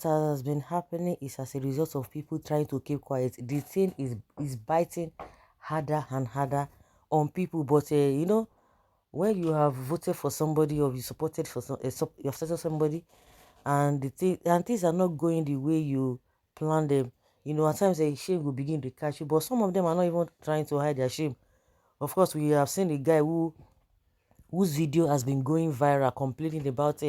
that has been happening is as a result of people trying to keep quiet. The thing is biting harder and harder on people. But when you have voted for somebody or you supported for you have supported somebody, and things are not going the way you plan them, at times a shame will begin to catch you. But some of them are not even trying to hide their shame. Of course, we have seen a guy whose video has been going viral, complaining about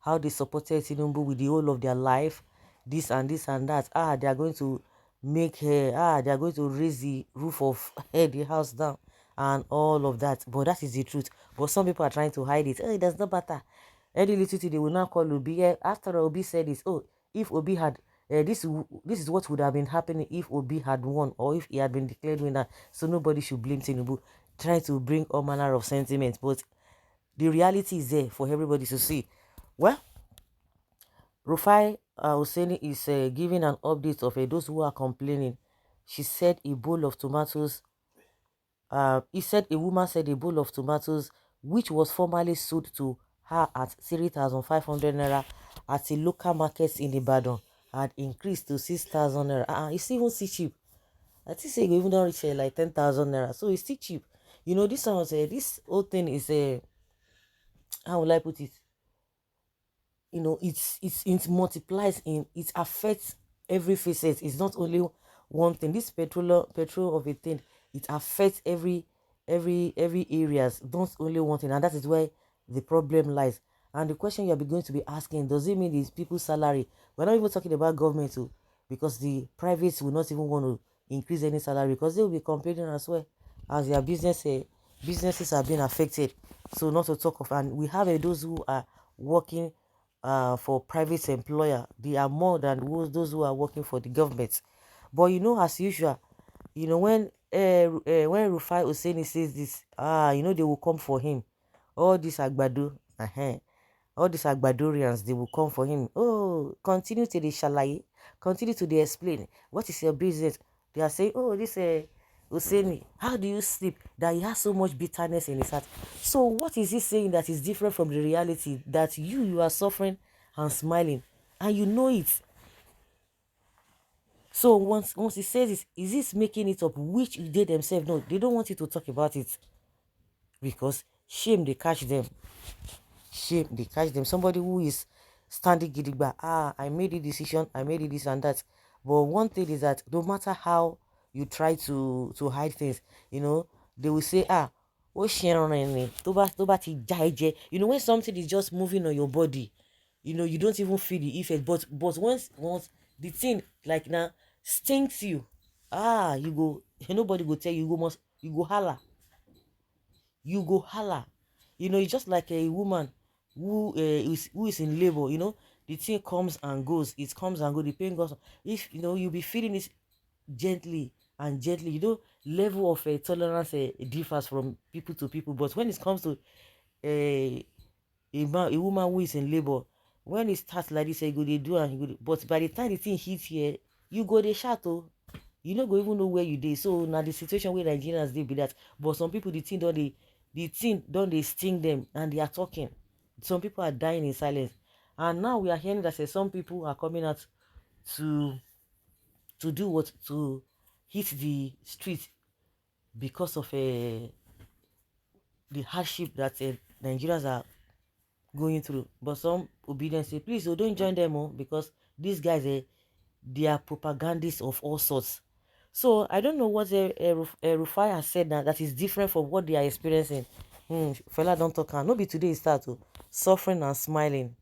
how they supported Tinubu with the whole of their life, this and that. They are going to make her, they are going to raise the roof of the house down and all of that. But that is the truth. But some people are trying to hide it. It does not matter. Any little thing they will now call Obi. After Obi said this, if Obi had this is what would have been happening if Obi had won or if he had been declared winner. So nobody should blame Tinubu. Try to bring all manner of sentiments, but the reality is there for everybody to see. Well, Rufai Husseini is giving an update of those who are complaining. She said a bowl of tomatoes. A woman said a bowl of tomatoes, which was formerly sold to her at 3,500 naira at a local market in Ibadan, had increased to 6,000 naira. It's even still cheap. I think say you even don't reach like 10,000 naira, so it's still cheap. This sounds this whole thing is how will I put it? It multiplies, it affects every facet. It's not only one thing. This petrol of a thing, it affects every areas, not only one thing. And that is where the problem lies. And the question you're going to be asking, does it mean these people's salary? We're not even talking about government too, because the privates will not even want to increase any salary, because they will be complaining as well, as their businesses are being affected. So not to talk of, and we have those who are working for private employer. They are more than those who are working for the government. But as usual, when Rufai Husseini says this, they will come for him. All these agbado, all these agbadorians, they will come for him. Oh, continue to the shalaye, continue to the explain. What is your business? They are saying, oh, this Husseini, how do you sleep that he has so much bitterness in his heart? So what is he saying that is different from the reality that you are suffering and smiling, and you know it? So once he says it, is this making it up, which they themselves know? They don't want you to talk about it, because shame they catch them. Shame they catch them. Somebody who is standing gidigba, I made a decision, I made it this and that. But one thing is that no matter how you try to hide things, they will say, oh sharing when something is just moving on your body, you don't even feel the effect. But once the thing like now stings you, you go, nobody go tell you, you go holla. You go holla. It's just like a woman who is in labor. The thing comes and goes, it comes and goes, the pain goes. If you'll be feeling it gently and gently. Level of tolerance differs from people to people. But when it comes to a woman who is in labor, when it starts like this, you go they do and you go but by the time the thing hits here, you go they shout. You no go even know where you dey. So now the situation where Nigerians dey be that. But some people, the thing don't they sting them and they are talking. Some people are dying in silence. And now we are hearing that some people are coming out to do what? To hit the street because of the hardship that Nigerians are going through. But some obedience say, please, don't join them, because these guys, they are propagandists of all sorts. So I don't know what Rufai has said now that is different from what they are experiencing. Fella don't talk, no be today start suffering and smiling.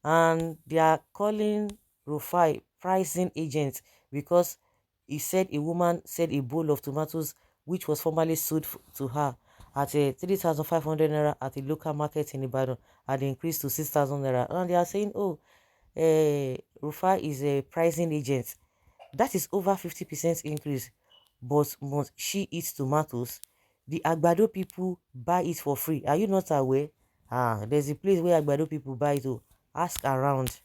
And they are calling Rufai pricing agent, because he said a woman said a bowl of tomatoes, which was formerly sold to her at 3,500 naira at a local market in Ibadan, had increased to 6,000 naira. And they are saying, Rufai is a pricing agent. That is over 50% increase. But must she eat tomatoes? The Agbado people buy it for free. Are you not aware? There's a place where Agbado people buy it. Ask around.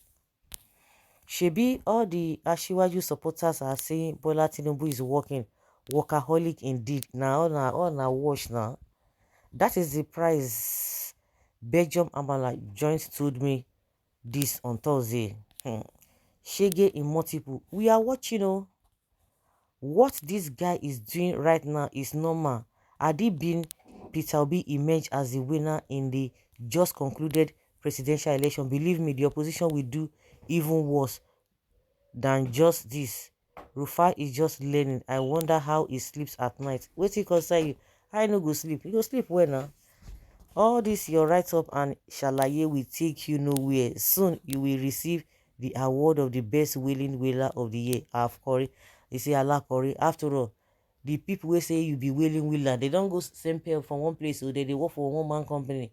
Shebi, all the Ashiwaju supporters are saying Bola Tinubu is working. Workaholic indeed. Now, wash now. That is the price. Belgium Amala Joint told me this on Thursday. Shege in multiple. We are watching, oh. What this guy is doing right now is normal. Had it been Peter Obi emerged as the winner in the just concluded presidential election, believe me, the opposition will do even worse than just this. Rufai is just learning. I wonder how he sleeps at night. Wait till concern you. I no go sleep. You go sleep well now. All this your write-up and shalaye will take you nowhere. Soon you will receive the award of the best wailing wailer of the year. I've Kori. You say Allah Kori. After all, the people will say you be wailing wailer. They don't go same pair from one place, so they work for one man company.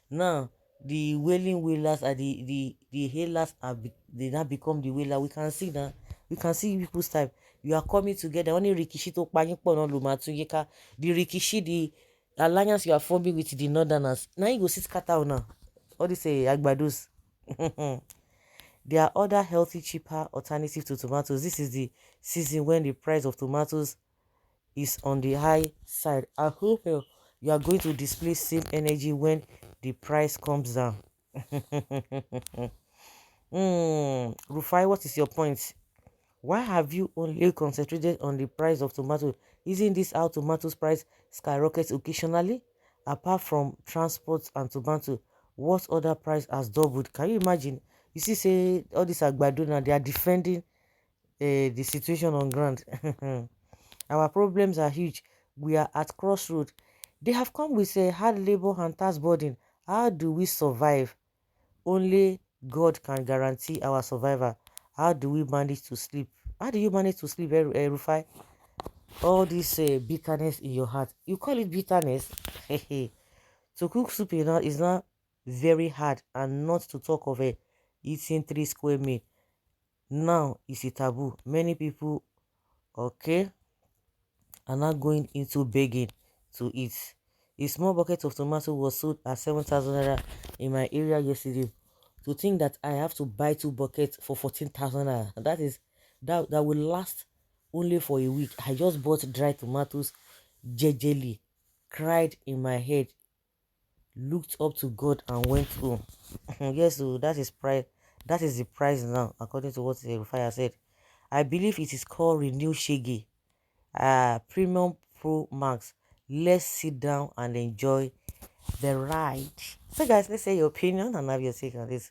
Now the wailing wailers are the hailers they now become the wailer. We can see now. We can see people's type. You are coming together. Only Rikishi to Panyikpo no Lumatuyeka. The Rikishi, the alliance you are forming with the northerners. Now you go sit scatter now. All this say agbados. There are other healthy, cheaper alternatives to tomatoes. This is the season when the price of tomatoes is on the high side. I hope you are going to display same energy when the price comes down. Rufai, what is your point? Why have you only concentrated on the price of tomato? Isn't this how tomatoes price skyrockets occasionally? Apart from transport and tomato, what other price has doubled? Can you imagine? You see, say all these agbado now, they are defending the situation on ground. Our problems are huge. We are at crossroads. They have come with a hard labor and tax burden. How do we survive? Only God can guarantee our survival. How do we manage to sleep? How do you manage to sleep, Rufai? All this bitterness in your heart. You call it bitterness? To cook soup is not very hard, and not to talk of eating 3 square meal. Now it's a taboo. Many people, okay, are now going into begging to eat. A small bucket of tomato was sold at 7,000 naira in my area yesterday. To think that I have to buy 2 buckets for 14,000 naira, that will last only for a week. I just bought dry tomatoes, jejely, cried in my head, looked up to God and went home. Yes, so that is price. That is the price now, according to what the fire said. I believe it is called Renew Shege. Premium Pro Max. Let's sit down and enjoy the ride. So guys, let's say your opinion and have your take on this.